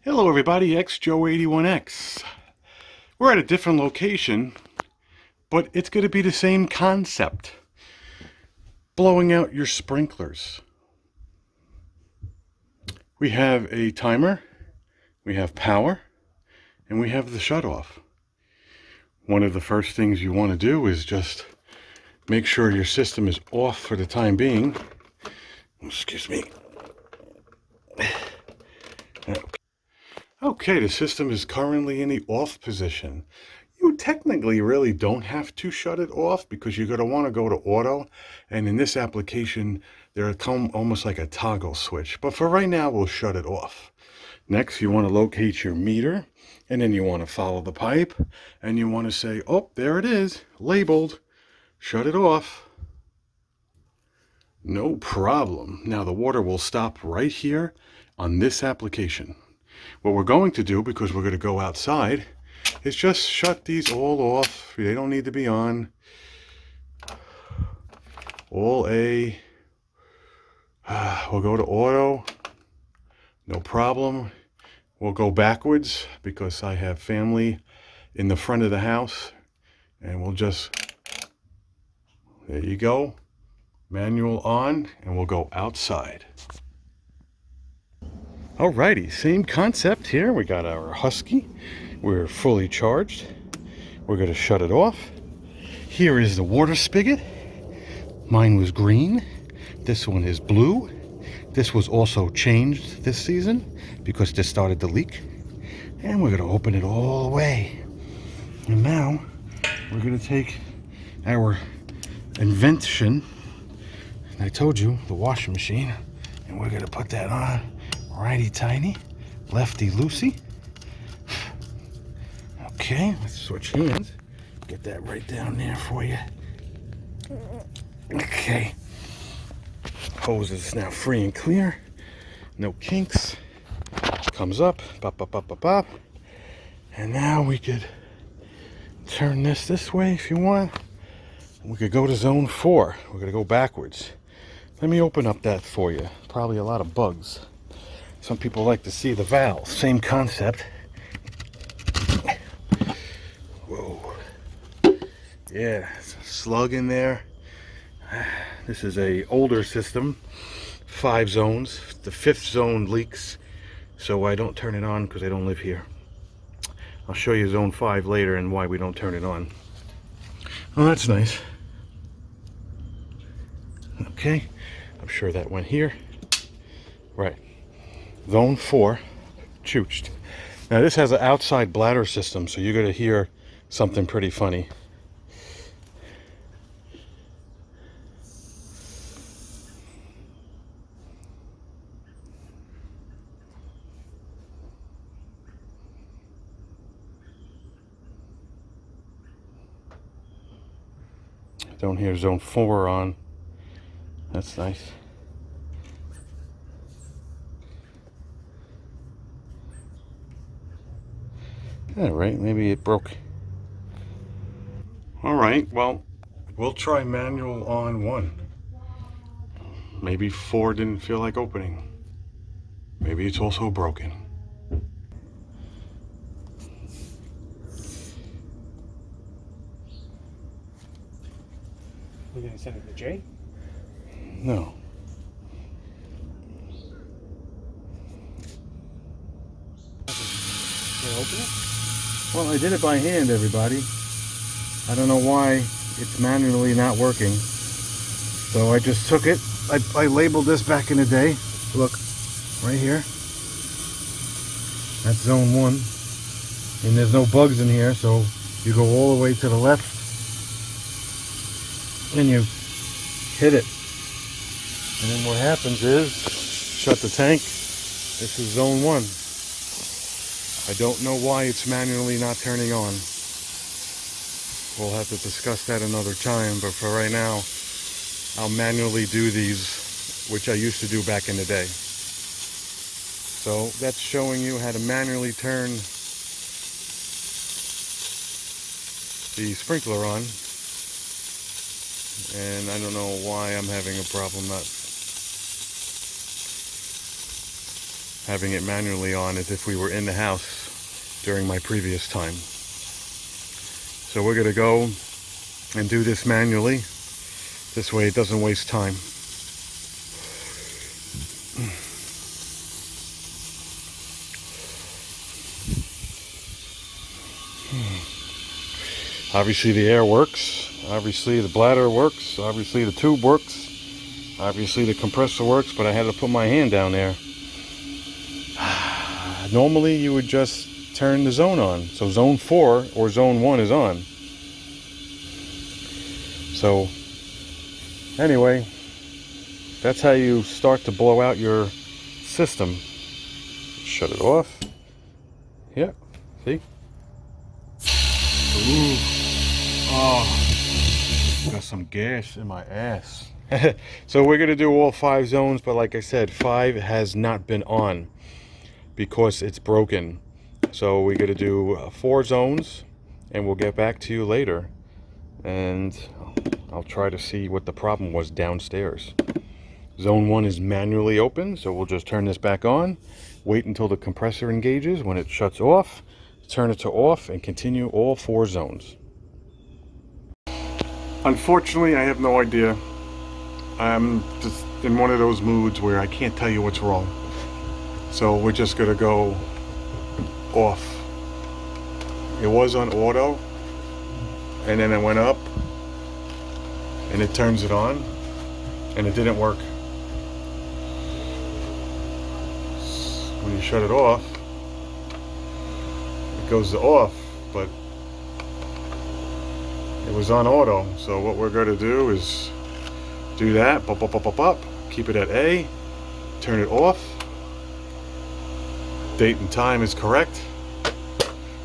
Hello everybody, XJoe81X. We're at a different location, but it's going to be the same concept. Blowing out your sprinklers. We have a timer, we have power, and we have the shutoff. One of the first things you want to do is just make sure your system is off for the time being. Excuse me. Okay, the system is currently in the off position. You technically really don't have to shut it off because you're going to want to go to auto. And in this application, they're almost like a toggle switch. But for right now, we'll shut it off. Next, you want to locate your meter. And then you want to follow the pipe. And you want to say, oh, there it is, labeled. Shut it off. No problem. Now the water will stop right here on this application. What we're going to do, because we're going to go outside, is just shut these all off. They don't need to be on. All A. We'll go to auto. No problem. We'll go backwards because I have family in the front of the house. And we'll just, there you go. Manual on, and we'll go outside. Alrighty, same concept here. We got our Husky. We're fully charged. We're going to shut it off. Here is the water spigot. Mine was green. This one is blue. This was also changed this season because this started to leak. And we're going to open it all the way. And now we're going to take our invention, and I told you, the washing machine, and we're going to put that on. Righty tighty, lefty loosey. Okay, let's switch hands. Get that right down there for you. Okay. Hose is now free and clear. No kinks. Comes up, pop, pop, pop, pop, pop. And now we could turn this way if you want. We could go to zone 4. We're gonna go backwards. Let me open up that for you. Probably a lot of bugs. Some people like to see the valve. Same concept. Whoa. Yeah, it's a slug in there. This is a older system. 5 zones. The 5th zone leaks, so I don't turn it on because I don't live here. I'll show you zone 5 later and why we don't turn it on. Oh, that's nice. Okay, I'm sure that went here. Right. Zone 4, chooched. Now this has an outside bladder system, so you're going to hear something pretty funny. Don't hear zone 4 on. That's nice. All right, maybe it broke. All right, well, we'll try manual on 1. Maybe 4 didn't feel like opening. Maybe it's also broken. We're going to send it to Jay? No. Can I open it? Well, I did it by hand, everybody. I don't know why it's manually not working. So I just took it. I labeled this back in the day. Look, right here. That's zone 1. And there's no bugs in here, so you go all the way to the left and you hit it. And then what happens is, shut the tank. This is zone 1. I don't know why it's manually not turning on. We'll have to discuss that another time, but for right now, I'll manually do these, which I used to do back in the day. So that's showing you how to manually turn the sprinkler on. And I don't know why I'm having a problem not having it manually on as if we were in the house during my previous time. So we're gonna go and do this manually. This way it doesn't waste time. Obviously the air works, obviously the bladder works, obviously the tube works, obviously the compressor works, but I had to put my hand down there. Normally you would just turn the zone on. So zone 4 or zone 1 is on. So anyway, that's how you start to blow out your system. Shut it off. Yeah, see? Ooh. Oh, got some gas in my ass. So we're gonna do all 5 zones, but like I said, 5 has not been on because it's broken. So we gotta do 4 zones, and we'll get back to you later, and I'll try to see what the problem was downstairs. Zone 1 is manually open, so we'll just turn this back on, wait until the compressor engages. When it shuts off, turn it to off, and continue all 4 zones. Unfortunately, I have no idea. I'm just in one of those moods where I can't tell you what's wrong. So we're just gonna go off. It was on auto, and then it went up, and it turns it on, and it didn't work. When you shut it off, it goes to off, but it was on auto. So what we're going to do is do that, keep it at A, turn it off, date and time is correct,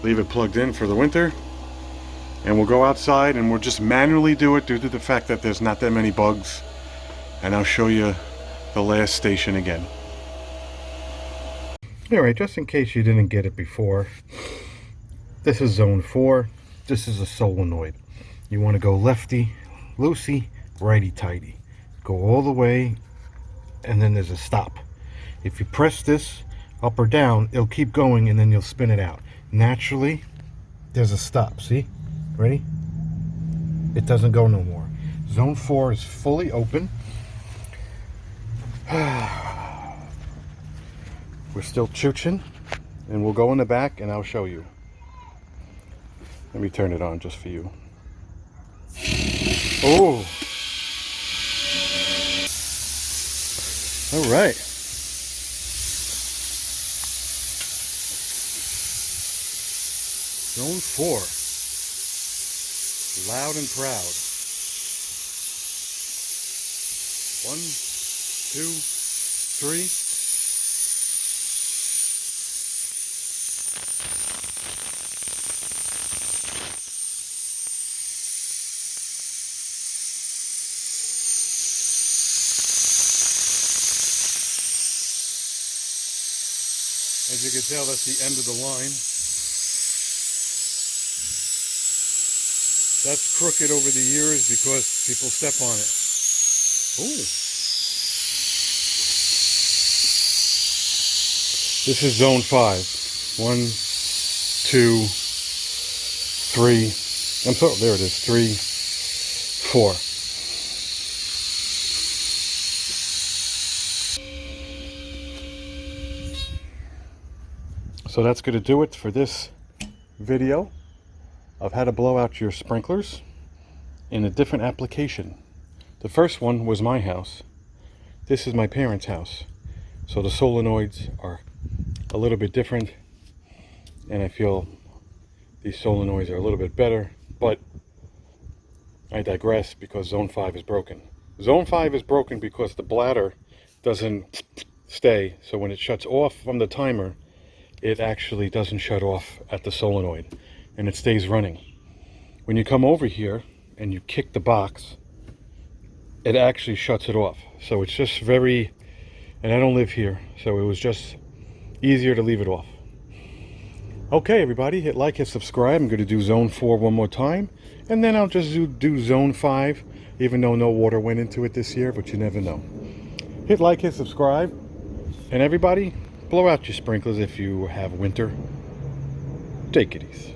leave it plugged in for the winter, and we'll go outside and we'll just manually do it due to the fact that there's not that many bugs, and I'll show you the last station again. Alright, just in case you didn't get it before, this is zone 4. This is a solenoid. You want to go lefty loosey, righty tighty. Go all the way, and then there's a stop. If you press this up or down, it'll keep going, and then you'll spin it out. Naturally, there's a stop. See? Ready? It doesn't go no more. Zone 4 is fully open. We're still chooching, and we'll go in the back and I'll show you. Let me turn it on just for you. Oh! All right. Zone 4. Loud and proud. 1, 2, 3. As you can tell, that's the end of the line. That's crooked over the years because people step on it. Ooh. This is zone 5. 1, 2, 3. I'm sorry, there it is. 3, 4. So that's going to do it for this video of how to blow out your sprinklers in a different application. The first one was my house. This is my parents' house. So the solenoids are a little bit different, and I feel these solenoids are a little bit better, but I digress because zone 5 is broken. Zone 5 is broken because the bladder doesn't stay, so when it shuts off from the timer, it actually doesn't shut off at the solenoid, and it stays running. When you come over here and you kick the box, it actually shuts it off. So it's just very, and I don't live here, so it was just easier to leave it off. Okay, everybody, hit like, hit subscribe. I'm going to do zone 4 one more time, and then I'll just do zone 5, even though no water went into it this year, but you never know. Hit like, hit subscribe, and everybody, Blow out your sprinklers if you have winter. Take it easy.